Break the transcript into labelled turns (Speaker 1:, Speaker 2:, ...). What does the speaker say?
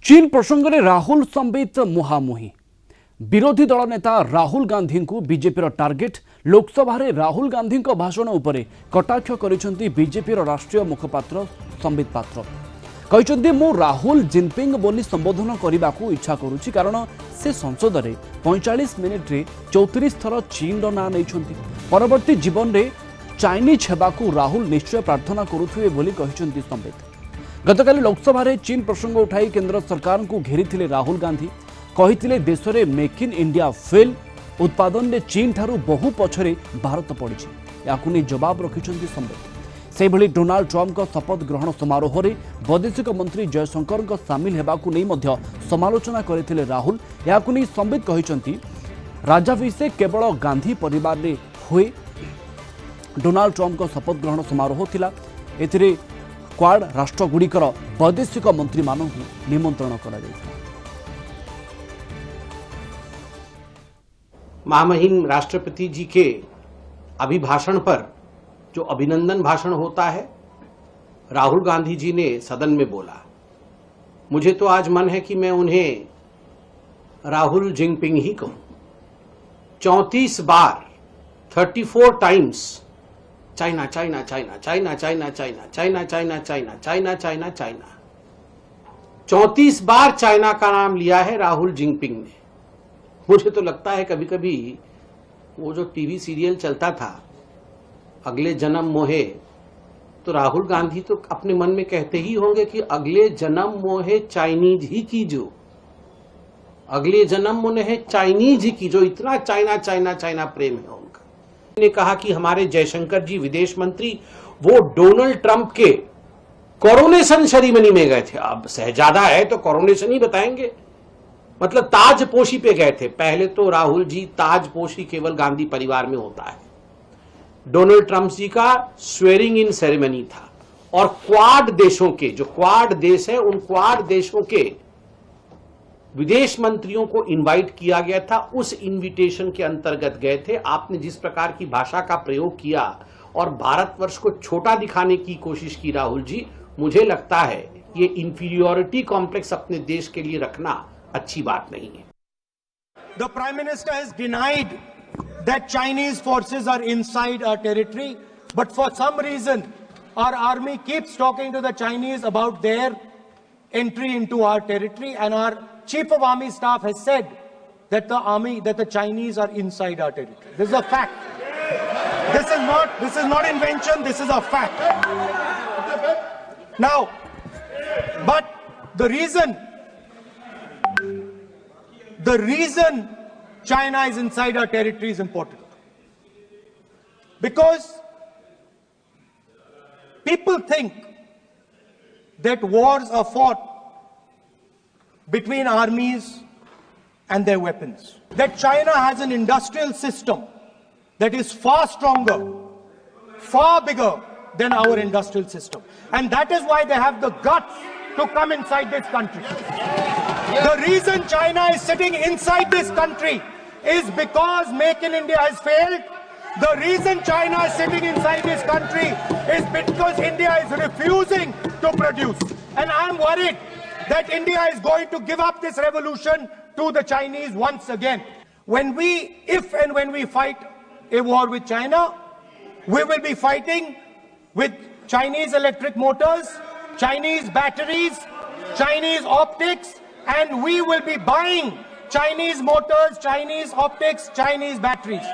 Speaker 1: चीन प्रसंग में राहुल संबित मुहामुही विरोधी दल नेता राहुल गांधी को बीजेपी टार्गेट लोकसभा राहुल गांधी भाषण उपरे कटाक्ष करिसेंती बीजेपी राष्ट्रीय मुखपात्र संबित पात्र कहते मु राहुल जिनपिंग बोली संबोधन करने को इच्छा करुच्ची कारण से संसद में 45 मिनिट रे 34 थर चीन ना नहीं परवर्ती जीवन में चाइनीज हेबाकू राहुल निश्चय प्रार्थना करुथिबे बोली कहिसेंती संबित। गतकाली लोकसभा चीन प्रसंग उठाई केंद्र सरकार को घेरी राहुल गांधी कही देश में मेक इन इंडिया फेल उत्पादन में चीन ठारू बहु पछरे भारत पड़ी या जवाब रखिंट संबित। से भली डोनाल्ड ट्रंप का शपथ ग्रहण समारोह में वैदेशिक मंत्री जयशंकर सामिल होगाकू नहीं समालोचना करते राहुल या संबित कहते राजाभिषेक केवल गांधी परिवार में हुए डोनाल्ड ट्रंप का शपथ ग्रहण समारोह थिला एथिरे क्वाड राष्ट्रगुड़िकर वैदेशिक मंत्री मानू निमंत्रण करा जायथिला।
Speaker 2: महामहिम राष्ट्रपति जी के अभिभाषण पर जो अभिनंदन भाषण होता है राहुल गांधी जी ने सदन में बोला। मुझे तो आज मन है कि मैं उन्हें राहुल जिनपिंग ही कहूं। 34 बार 34 times China China China China China China China China China China China China 34 बार चाइना का नाम लिया है राहुल जिनपिंग ने। मुझे तो लगता है कभी कभी वो जो टीवी सीरियल चलता था अगले जन्म मोहे, तो राहुल गांधी तो अपने मन में कहते ही होंगे कि अगले जन्म मोहे चाइनीज ही की जो, अगले जन्म मोहे चाइनीज ही की जो, इतना चाइना चाइना चाइना प्रेम है उनका। ने कहा कि हमारे जयशंकर जी विदेश मंत्री वो डोनाल्ड ट्रंप के कोरोनेशन सेरेमनी में गए थे। अब शहजादा है तो कोरोनेशन ही बताएंगे, मतलब ताजपोशी पे गए थे। पहले तो राहुल जी ताजपोशी केवल गांधी परिवार में होता है। डोनाल्ड ट्रंप जी का स्वेरिंग इन सेरेमनी था और क्वाड देशों के, जो क्वाड देश है, उन क्वाड देशों के विदेश मंत्रियों को इनवाइट किया गया था। उस इनविटेशन के अंतर्गत गए थे। आपने जिस प्रकार की भाषा का प्रयोग किया और भारतवर्ष को छोटा दिखाने की कोशिश की राहुल जी, मुझे लगता है ये इंफीरियोरिटी कॉम्प्लेक्स अपने देश के लिए रखना अच्छी बात नहीं है।
Speaker 3: The Prime Minister has denied that Chinese forces are inside our territory, but for some reason our army keeps talking to the Chinese about their entry into our territory, and our Chief of Army Staff has said that the Chinese are inside our territory. This is a fact. This is not invention, this is a fact. Now, but the reason China is inside our territory is important, because people think that wars are fought between armies and their weapons. That China has an industrial system that is far stronger, far bigger than our industrial system. And that is why they have the guts to come inside this country. The reason China is sitting inside this country is because Make in India has failed. The reason China is sitting inside this country is because India is refusing to produce. And I am worried that India is going to give up this revolution to the Chinese once again. If and when we fight a war with China, we will be fighting with Chinese electric motors, Chinese batteries, Chinese optics, and we will be buying Chinese motors, Chinese optics, Chinese batteries.